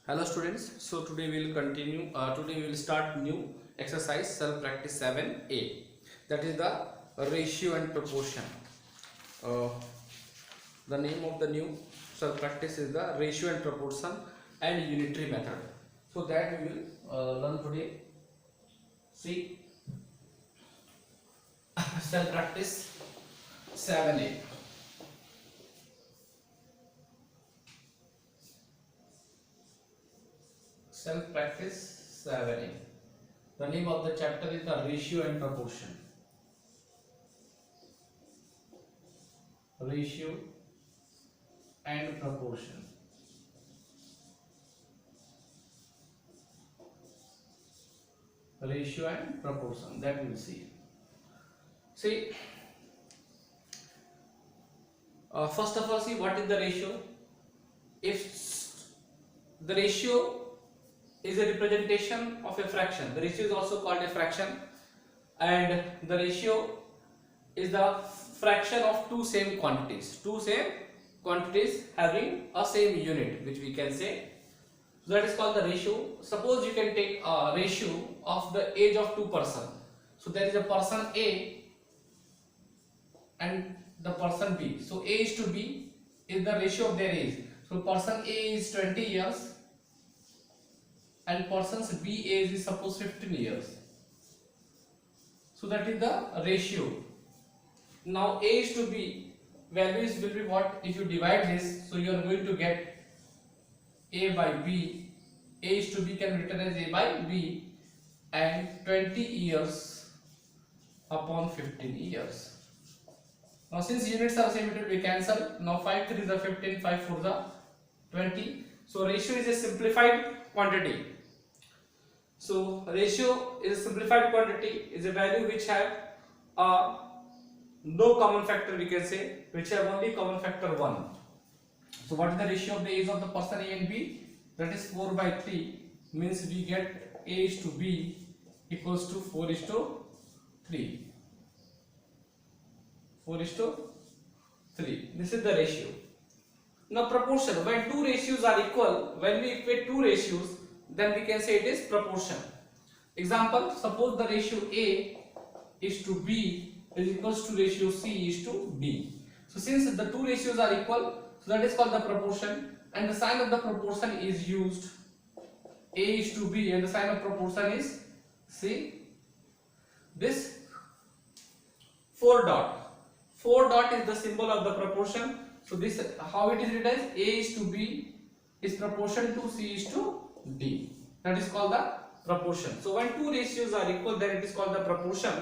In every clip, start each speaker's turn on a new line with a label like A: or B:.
A: Hello students, so today we will continue. Today we will start new exercise self practice 7a, that is the ratio and proportion. uh, the name of the new self practice is the ratio and proportion and unitary method. So that we will learn today. See, self practice 7a. Self practice 7a. The name of the chapter is the ratio and proportion. Ratio and proportion. Ratio and proportion, that we will see. See, first of all, see what is the ratio. If the ratio is a representation of a fraction, the ratio is also called a fraction, and the ratio is the fraction of two same quantities having a same unit, which we can say. So that is called the ratio. Suppose you can take a ratio of the age of two persons. So there is a person A and the person B. So A is to B is the ratio of their age. So person A is 20 years and person's B age is suppose 15 years. So that is the ratio. Now A is to B values will be what? If you divide this, so you are going to get A by B. A is to B can be written as A by B, and 20 years upon 15 years. Now since units are same, we cancel. Now 5 3 is the 15, 5 4 the 20. So ratio is a simplified quantity. So ratio is a simplified quantity, is a value which have no common factor, we can say, which have only common factor 1. So what is the ratio of the age of the person A and B? That is 4 by 3, means we get A is to B equals to 4 is to 3. 4 is to 3. This is the ratio. Now proportion, when two ratios are equal, when we equate two ratios, then we can say it is proportion. Example, suppose the ratio A is to B is equals to ratio C is to D. So since the two ratios are equal, so that is called the proportion, and the sign of the proportion is used. A is to B and the sign of proportion is C. This 4 dot. 4 dot is the symbol of the proportion. So this, how it is written as A is to B is proportion to C is to D. That is called the proportion. So when two ratios are equal, then it is called the proportion.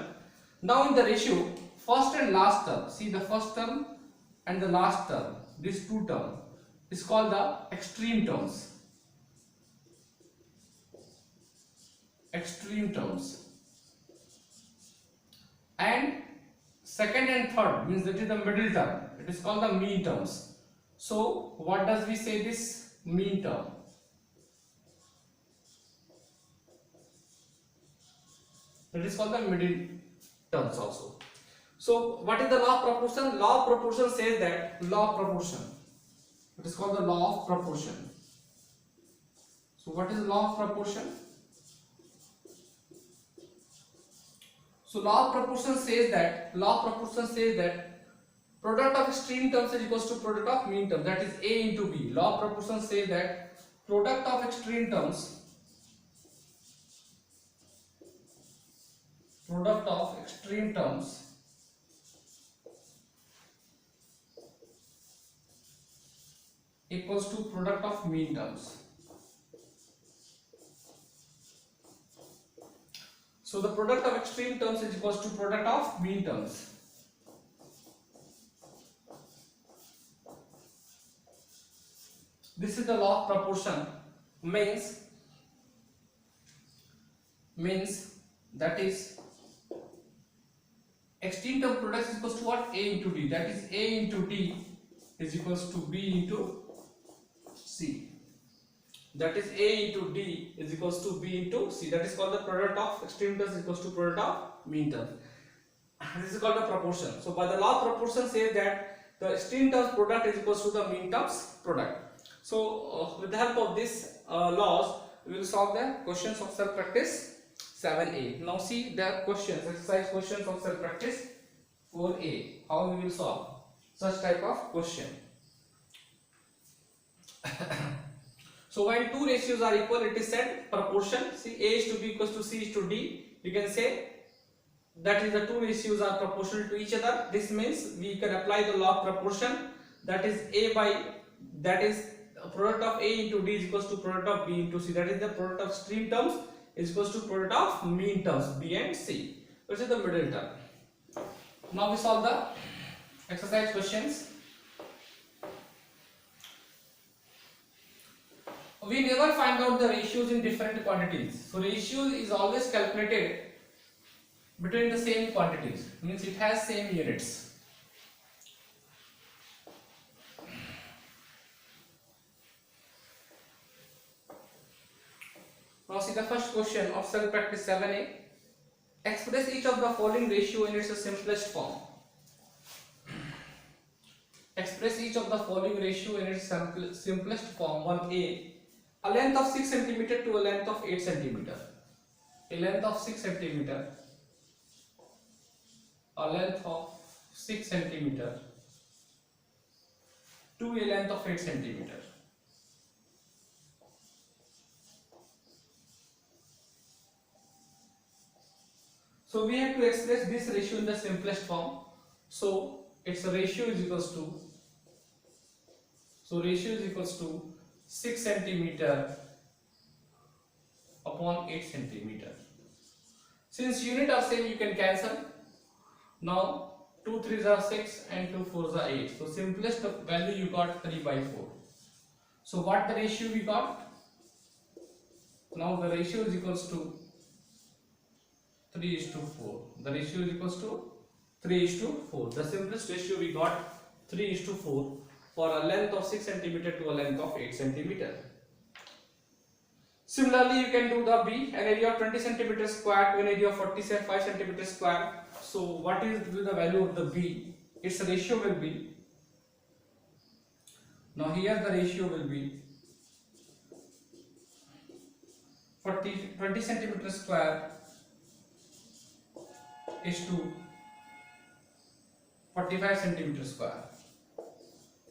A: Now in the ratio, first and last term, see the first term and the last term, these two terms is called the extreme terms. Extreme terms. And second and third means that is the middle term. It is called the mean terms. So what does we say this mean term? It is called the middle terms also. So what is the law of proportion? Law of proportion says that law of proportion. It is called the law of proportion. So what is the law of proportion? So law of proportion says that product of extreme terms is equals to product of mean terms, that is A into B. Law of proportion says that product of extreme terms equals to product of mean terms. So the product of extreme terms is equals to product of mean terms. This is the law of proportion. Means that is extreme term product is equals to what? A into D. That is A into D is equals to B into C. That is A into D is equals to B into C. That is called the product of extreme terms is equals to product of mean terms. This is called the proportion. So by the law of proportion says that the stream terms product is equals to the mean terms product. So with the help of this laws, we will solve the questions of self practice 7a. Now see the questions, exercise questions of self practice 4a. How we will solve such type of question. So when two ratios are equal, it is said proportion. See, A is to B equals to C is to D. You can say that is the two ratios are proportional to each other. This means we can apply the law of proportion. That is A by, that is product of A into D is equals to product of B into C. That is the product of stream terms is equals to product of mean terms B and C, which is the middle term. Now we solve the exercise questions. We never find out the ratios in different quantities. So ratio is always calculated between the same quantities. Means it has same units. Now see the first question of self practice 7a. Express each of the following ratio in its simplest form. Express each of the following ratio in its simplest form. 1a. A length of 6 cm to a length of 8 cm. A length of 6 cm. A length of 6 cm to a length of 8 cm. So we have to express this ratio in the simplest form. So its ratio is equals to, so ratio is equals to 6 cm upon 8 cm. Since unit are same, you can cancel. Now 2 3s are 6 and 2 4s are 8. So simplest value you got 3 by 4. So what the ratio we got? Now the ratio is equals to 3:4. The ratio is equals to 3:4. The simplest ratio we got 3:4 for a length of 6 cm to a length of 8 cm. Similarly, you can do the B, an area of 20 cm square to an area of 45 cm square. So what is the value of the B? Its ratio will be, now here the ratio will be 20 cm square is to 45 cm square.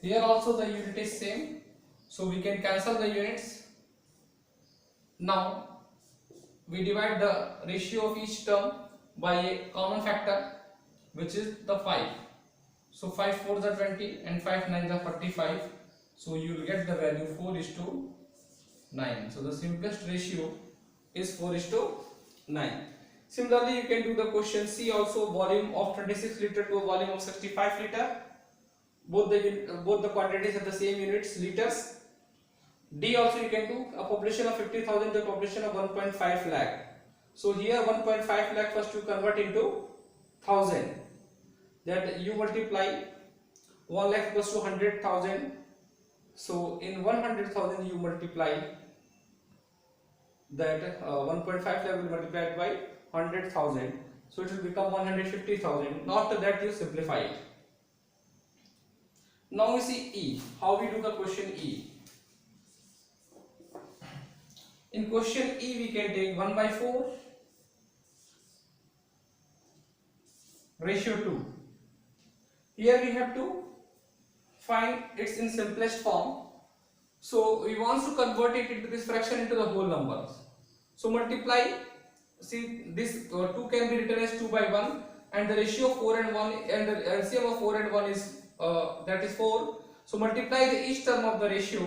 A: Here also the unit is same, so we can cancel the units. Now we divide the ratio of each term by a common factor, which is the 5. So 5 4s are 20 and 5 9s are 45. So you will get the value 4:9. So the simplest ratio is 4:9. Similarly, you can do the question C also, volume of 26 liter to a volume of 65 liter. Both the quantities have the same units, liters. D also you can do, a population of 50,000 to a population of 1.5 lakh. So here 1.5 lakh first you convert into 1000. That you multiply 1 lakh equals to 100,000. So in 100,000 you multiply that 1.5 lakh will be multiplied by 100,000. So it will become 150,000. After that you simplify it. Now we see E. How we do the question E? In question E we can take 1/4 ratio 2. Here we have to find its in simplest form. So we want to convert it into this fraction into the whole numbers. So multiply, see this 2 can be written as 2/1 and the ratio of 4 and 1 and the LCM of 4 and 1 is that is 4. So multiply the each term of the ratio.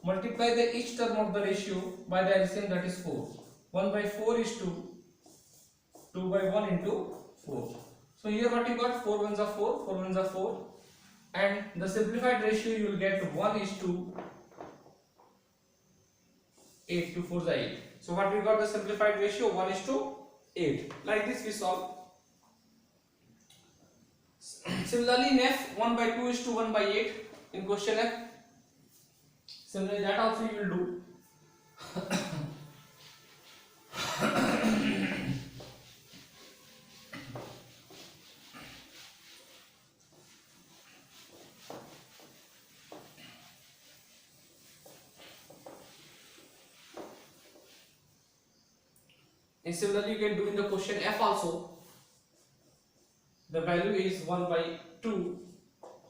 A: Multiply the each term of the ratio by the LCM, that is 4. 1/4 is 2. 2/1 into 4. So here what you got? 4 ones are 4. 4 ones are 4. And the simplified ratio you will get 1:8. 2 4s are 8. So what we got the simplified ratio? 1:8. Like this we solve. Similarly in F, 1/2 is to 1/8 in question F. Similarly that also you will do. And similarly you can do in the question F also. The value is 1 by 2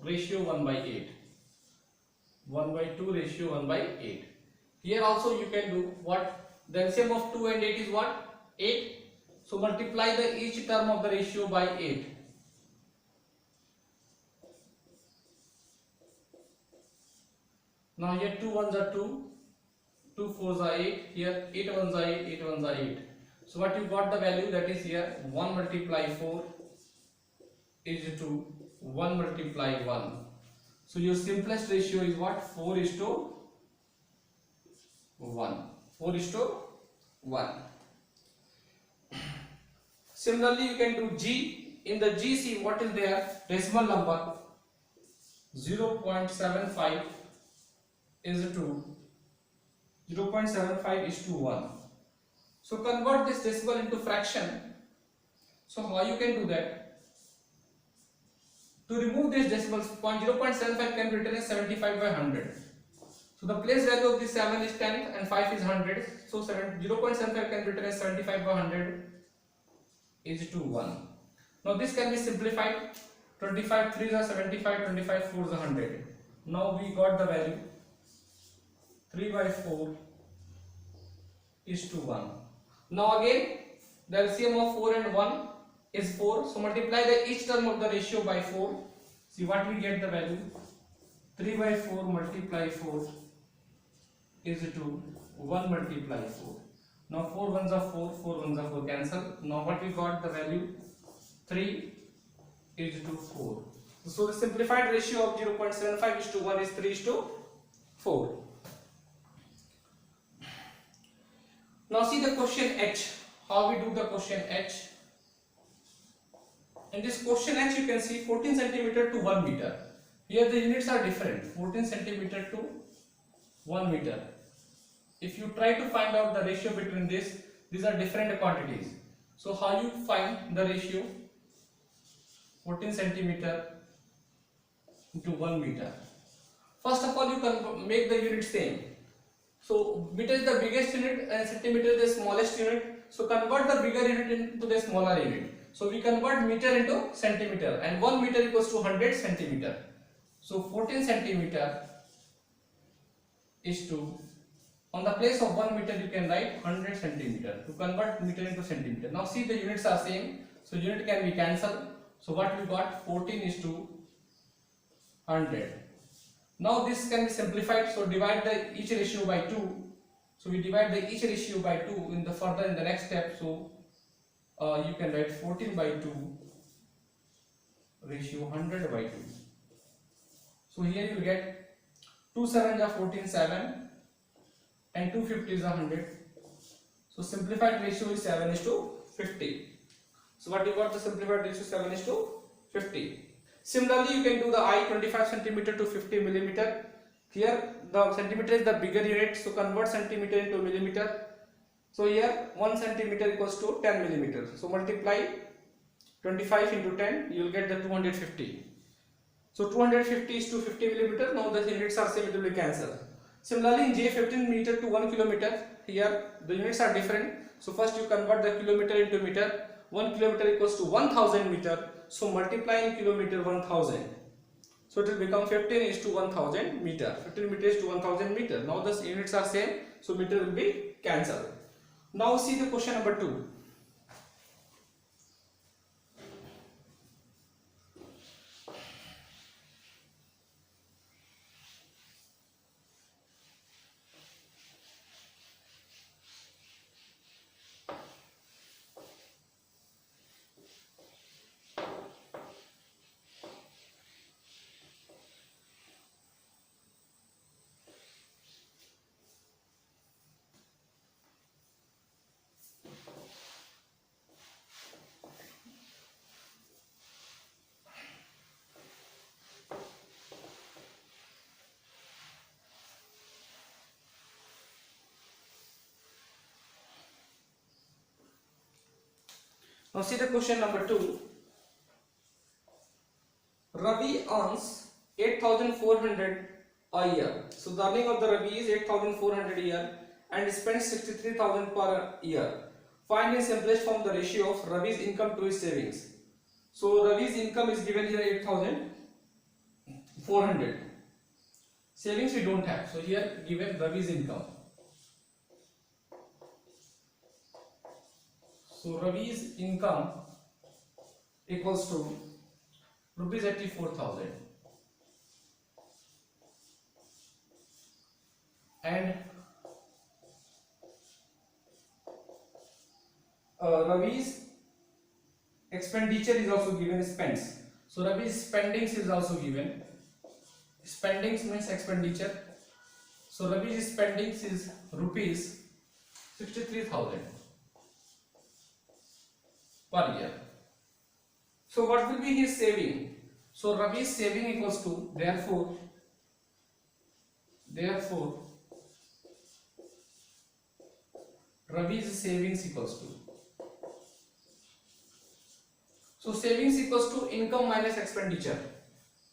A: ratio 1 by 8. 1 by 2 ratio 1 by 8. Here also you can do what? The LCM of 2 and 8 is what? 8. So multiply the each term of the ratio by 8. Now here 2 ones are 2, 2 fours are 8, here 8 ones are 8, 8 ones are 8. So what you got the value, that is here 1 multiply 4 is to 1 multiply 1. So your simplest ratio is what? 4 is to 1. 4 is to 1. Similarly you can do G. In the G, see what is there? Decimal number 0.75 is to 0.75 is to 1. So convert this decimal into fraction. So how you can do that? To remove this decimal, 0.75 can be written as 75 by 100. So the place value of this 7 is 10 and 5 is 100. So 0.75 can be written as 75 by 100 is to 1. Now this can be simplified. 25 3s are 75, 25 4s are 100. Now we got the value 3 by 4 is to 1. Now again the LCM of 4 and 1 is 4. So multiply the each term of the ratio by 4. See what we get the value. 3 by 4 multiply 4 is to 1 multiply 4. Now 4 ones are 4, 4 ones are 4 cancel. Now what we got the value? 3 is to 4. So the simplified ratio of 0.75 is to 1 is 3 is to 4. Now see the question H. How we do the question H? In this question H you can see 14 centimeter to 1 meter. Here the units are different. 14 centimeter to 1 meter. If you try to find out the ratio between this, these are different quantities. So how you find the ratio? 14 centimeter into 1 meter. First of all you can make the unit same. So meter is the biggest unit and centimeter is the smallest unit. So convert the bigger unit into the smaller unit. So we convert meter into centimeter and 1 meter equals to 100 centimeter. So 14 centimeter is to, on the place of 1 meter you can write 100 centimeter to convert meter into centimeter. Now see the units are same. So unit can be cancelled. So what we got? 14 is to 100. Now this can be simplified. So divide the each ratio by 2. So we divide the each ratio by 2 in the next step. So you can write 14 by 2 ratio 100 by 2. So here you get 2 7s are 14 7 and 2 50s are 100. So simplified ratio is 7 is to 50. So what you got? The simplified ratio 7 is to 50. Similarly you can do the I 25 centimeter to 50 millimeter. Here the centimeter is the bigger unit, so convert centimeter into millimeter. So here 1 centimeter equals to 10 millimeters. So multiply 25 into 10, you will get the 250. So 250 is to 50 millimeter. Now the units are same, it will be cancelled. Similarly in J 15 meter to 1 kilometer, here the units are different. So first you convert the kilometer into meter. 1 kilometer equals to 1000 meter. So multiply in kilometer 1000. So it will become 15 is to 1000 meter. 15 meter is to 1000 meter. Now the units are same, so meter will be cancelled. Now see the question number 2. Now see the question number 2. Ravi earns 8,400 a year. So the earning of the Ravi is 8,400 a year and spends 63,000 per year. Find in simplest form the ratio of Ravi's income to his savings. So Ravi's income is given here 8,400. Savings we don't have, so here given Ravi's income. So Ravi's income equals to rupees 84,000, and Ravi's expenditure is also given, spends. So Ravi's spendings is also given. Spendings means expenditure. So Ravi's spendings is rupees 63,000 per year. So what will be his saving? So Ravi's saving equals to, therefore Ravi's savings equals to, so savings equals to income minus expenditure.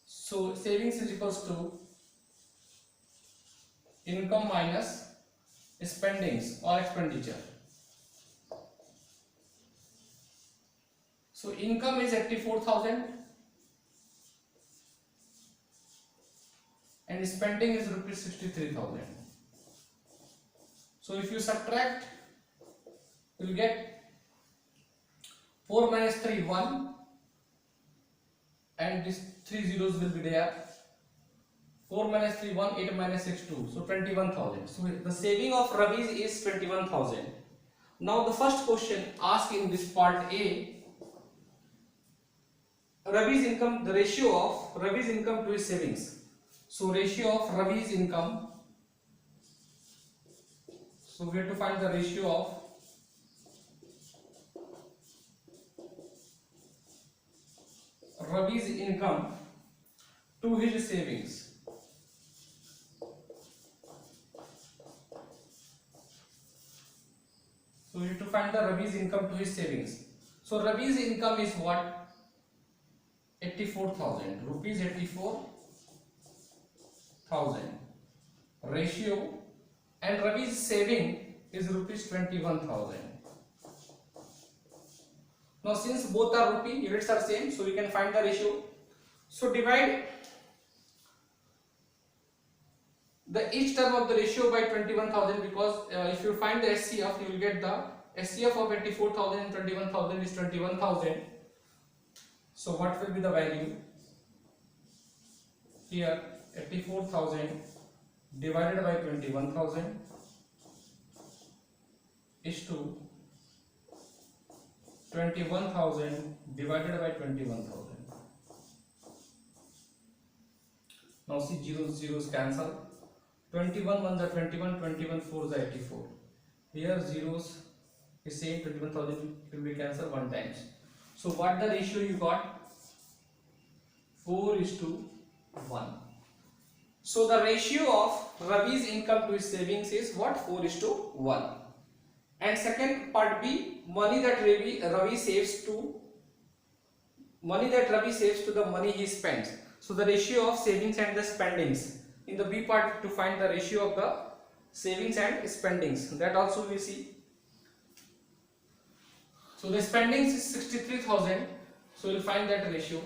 A: So savings is equals to income minus spendings or expenditure. So income is 84,000 and spending is rupees 63,000. So if you subtract, you will get 4 minus 3 1, and these 3 zeros will be there. 4 minus 3 1, 8 minus 6 2, so 21,000. So the saving of Ravi's is 21,000. Now the first question asked in this part A, Ravi's income, the ratio of Ravi's income to his savings. So ratio of Ravi's income, so we have to find the ratio of Ravi's income to his savings. So we have to find the Ravi's income to his savings. So Ravi's income is what? 84,000 rupees, 84,000 ratio, and Ravi's saving is rupees 21,000. Now since both are rupee, units are same, so we can find the ratio. So divide the each term of the ratio by 21,000, because if you find the SCF, you will get the SCF of 84,000 and 21,000 is 21,000. So what will be the value? Here 84,000 divided by 21,000 is to 21,000 divided by 21,000. Now see, zeros cancel. 21 1 the 21, 21 4 the 84. Here zeros is same, 21,000 will be cancelled one times. So what the ratio you got? 4:1. So the ratio of Ravi's income to his savings is what? 4:1. And second part B, money that Ravi saves to the money he spends. So the ratio of savings and the spendings. In the B part, to find the ratio of the savings and spendings, that also we see. So the spendings is 63,000, so we'll find that ratio.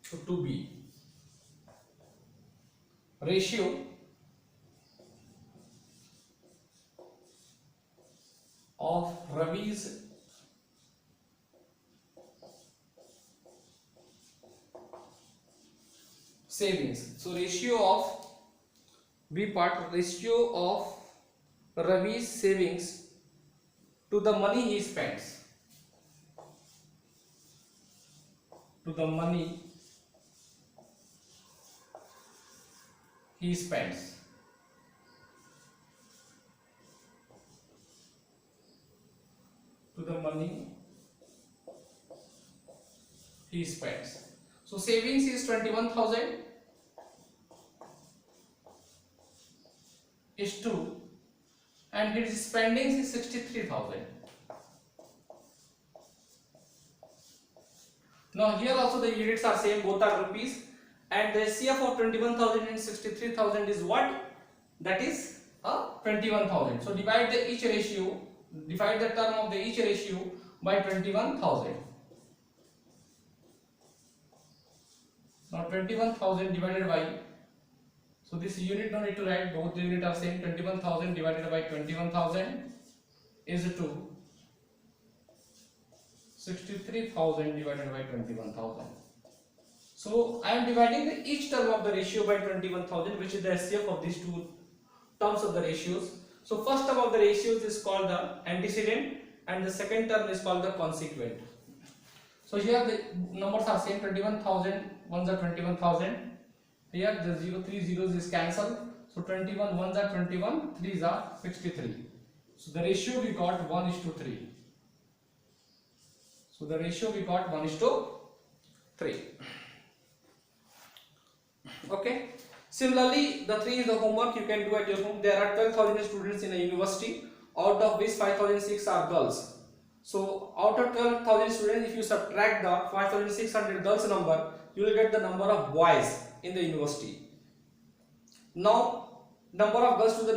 A: So 2B, ratio of Ravi's savings. So ratio of B part, ratio of Ravi's savings to the money he spends. To the money he spends. To the money he spends. So savings is 21,000 is 2 and his spendings is 63,000. Now here also the units are same, both are rupees, and the CF of 21,000 and 63,000 is what? That is 21,000. So divide the term of the each ratio by 21,000. Now 21,000 divided by, so this unit no need to write, both the unit are same. 21,000 divided by 21,000 is 2. 63,000 divided by 21,000. So I am dividing each term of the ratio by 21,000, which is the SCF of these two terms of the ratios. So first term of the ratios is called the antecedent and the second term is called the consequent. So here the numbers are same, 21,000 ones are 21,000. Here the 3 zeros is cancelled. So 21 ones are 21, 3s are 63. So the ratio we got 1:3. So the ratio we got 1:3. Okay. Similarly, the 3 is the homework you can do at your home. There are 12,000 students in a university, out of which 5,006 are girls. So out of 12,000 students, if you subtract the 5,600 girls number, you will get the number of boys in the university. Now, number of girls to the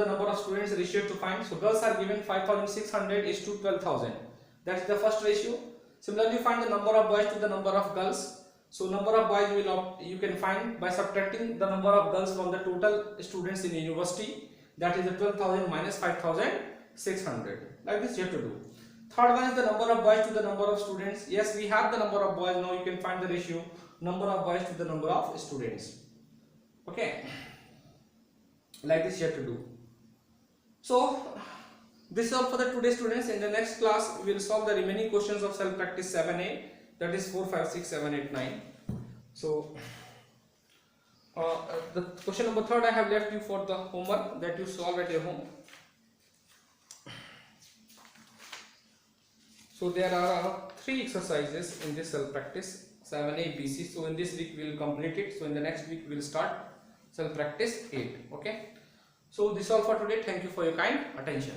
A: number of students ratio to find. So girls are given 5,600 is to 12,000. That is the first ratio. Similarly, find the number of boys to the number of girls. So number of boys you can find by subtracting the number of girls from the total students in the university. That is the 12,000 minus 5,600. Like this you have to do. Third one is the number of boys to the number of students. Yes, we have the number of boys. Now you can find the ratio number of boys to the number of students. Okay. Like this you have to do. So this is all for the today students. In the next class we will solve the remaining questions of self practice 7a, that is 4, 5, 6, 7, 8, 9. So the question number 3 I have left you for the homework that you solve at your home. So there are 3 exercises in this self practice 7a BC. So in this week we will complete it. So in the next week we will start self practice 8. Okay. So this is all for today. Thank you for your kind attention.